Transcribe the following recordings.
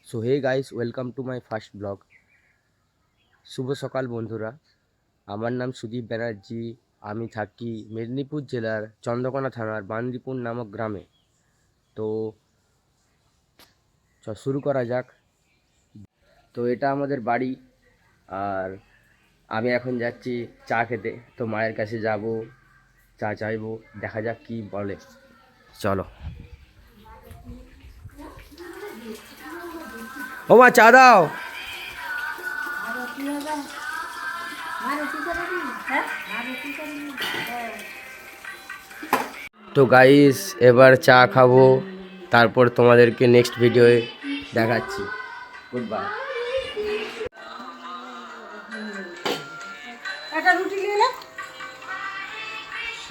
So hey guys, welcome to my first blog. শুভ সকাল বন্ধুরা। আমার নাম সুদীপ ব্যানার্জি। আমি থাকি মেদিনীপুর জেলার চন্দ্রকোনা থানার বান্দিপুর নামক গ্রামে। তো শুরু করা যাক। তো এটা আমাদের বাড়ি, আর আমি এখন যাচ্ছি চা খেতে। তো মায়ের কাছে যাব, চা চাইবো, দেখা যাক কি বলে। চলো। ও মা, চা দাও। তো গাইস, এবার চা খাবো, তারপর তোমাদেরকে নেক্সট ভিডিওয়ে দেখাচ্ছি। Good bye. একটা রুটি নিয়ে এলে,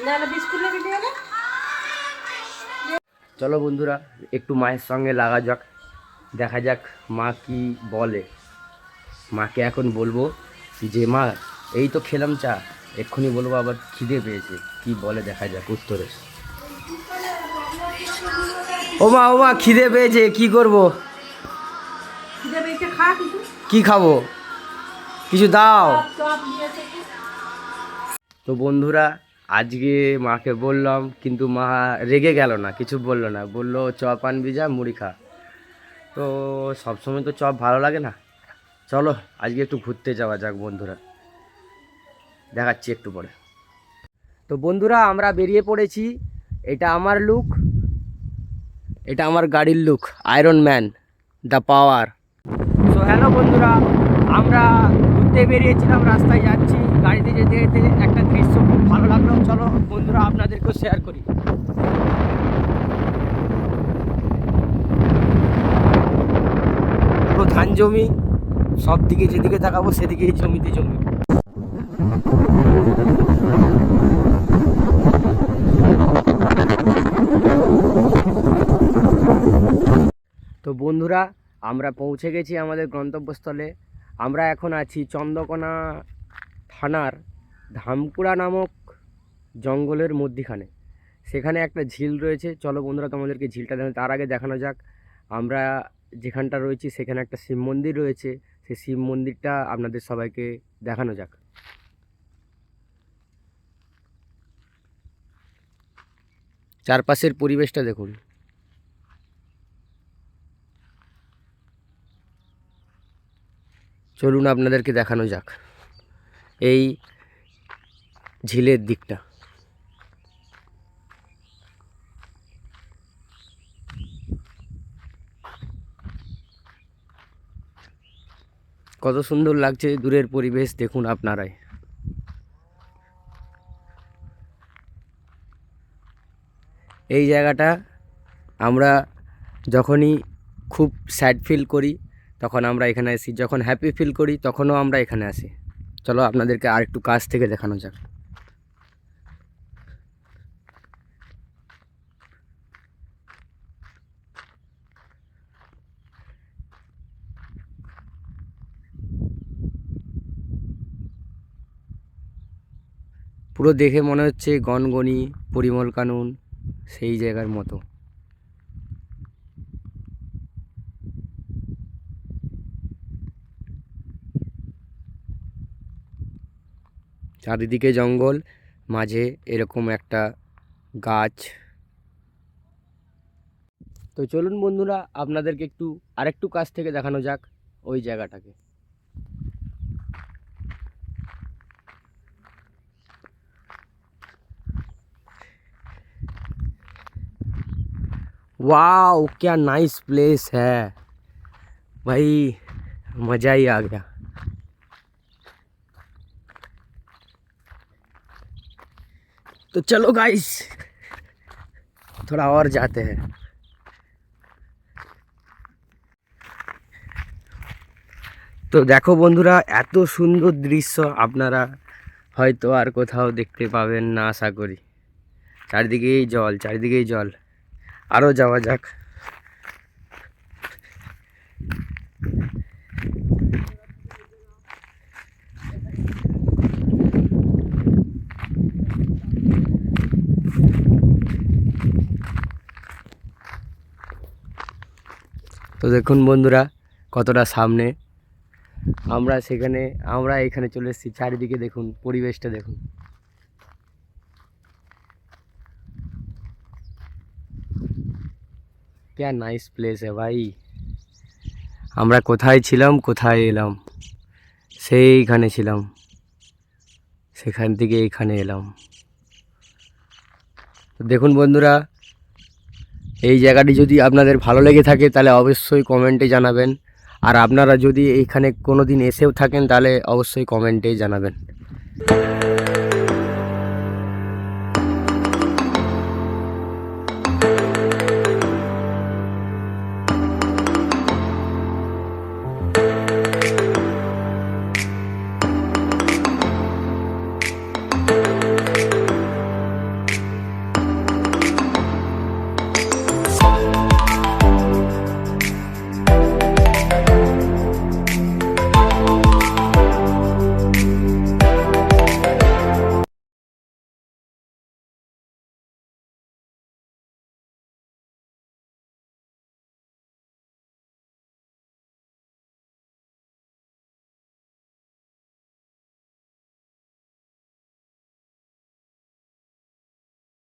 নাহলে বিস্কুট নিয়ে এলে। চলো বন্ধুরা, একটু মায়ের সঙ্গে লাগা যাক, দেখা যাক মা কি বলে। মাকে এখন বলবো যে মা, এই তো খেলাম চা, এক্ষুনি বলবো আবার খিদে পেয়েছে, কি বলে দেখা যাক উত্তরে। ও মা খিদে পেয়েছে, কি করব? খিদে পেয়েছে, খা কিছু। কি খাবো? কিছু দাও। চপ দিয়েছে কি? তো বন্ধুরা, আজকে মাকে বললাম, কিন্তু মা রেগে গেল না, কিছু বললো না, বললো চপ আনবি, যা মুড়ি খা। তো সবসময় তো চপ ভালো লাগে না। চলো আজকে একটু ঘুরতে যাওয়া যাক বন্ধুরা, দেখাচ্ছি একটু পরে। তো বন্ধুরা, আমরা বেরিয়ে পড়েছি। এটা আমার লুক, এটা আমার গাড়ির look, iron man, the power. তো হ্যালো বন্ধুরা, আমরা ঘুরতে বেরিয়েছিলাম, রাস্তায় যাচ্ছি, গাড়িতে যেতে যেতে একটা দৃশ্য খুব ভালো লাগলো। চলো বন্ধুরা, আপনাদেরকেও শেয়ার করি। পুরো ধান জমি, সব দিকে যেদিকে তাকাবো সেদিকেই জমিতে জমি। তো বন্ধুরা, আমরা পৌঁছে গেছি আমাদের গন্তব্যস্থলে। আমরা এখন আছি চন্দ্রকোনা থানার ধামকুড়া নামক জঙ্গলের মধ্যিখানে। সেখানে একটা ঝিল রয়েছে। চলো বন্ধুরা, তোমাদেরকে ঝিলটা দেখানো। তার আগে দেখানো যাক, আমরা যেখানটা রয়েছি সেখানে একটা শিব মন্দির রয়েছে। সেই শিব মন্দিরটা আপনাদের সবাইকে দেখানো যাক। চারপাশের পরিবেশটা দেখুন। চলুন আপনাদেরকে দেখানো যাক এই ঝিলের দিকটা। কত সুন্দর লাগছে দূরের পরিবেশ, দেখুন আপনারাই। এই জায়গাটা আমরা যখনই খুব স্যাড ফিল করি তখন আমরা এখানে আসি, যখন হ্যাপি ফিল করি তখনও আমরা এখানে আসি। চলো আপনাদেরকে আর একটু কাছ থেকে দেখানো যাক। পুরো দেখে মনে হচ্ছে গনগনি, পরিমল কানন, সেই জায়গার মতো। চারিদিকে জঙ্গল, মাঝে এরকম একটা গাছ। তো চলুন বন্ধুরা, আপনাদেরকে একটু আরেকটু কাছ থেকে দেখানো যাক ওই জায়গাটাকে। वाओ, क्या नाइस प्लेस है भाई, मज़ा ही आ गया। तो चलो गाइस, थोड़ा और जाते हैं। তো দেখো বন্ধুরা, এত সুন্দর দৃশ্য আপনারা হয়তো আর কোথাও দেখতে পাবেন না আশা করি। চারিদিকেই জল, চারিদিকেই জল। আরও যাওয়া যাক। তো দেখুন বন্ধুরা, কতটা সামনে। আমরা এখানে চলে এসেছি। চারিদিকে দেখুন, পরিবেশটা দেখুন। क्या नाइस प्लेस है भाई। আমরা কোথায় ছিলাম, কোথায় এলাম, সেইখানে ছিলাম, সেখান থেকে এইখানে এলাম। তো দেখুন বন্ধুরা, এই জায়গাটি যদি আপনাদের ভালো লেগে থাকে তাহলে অবশ্যই কমেন্টে জানাবেন। আর আপনারা যদি এইখানে কোনো দিন এসেও থাকেন তাহলে অবশ্যই কমেন্টে জানাবেন।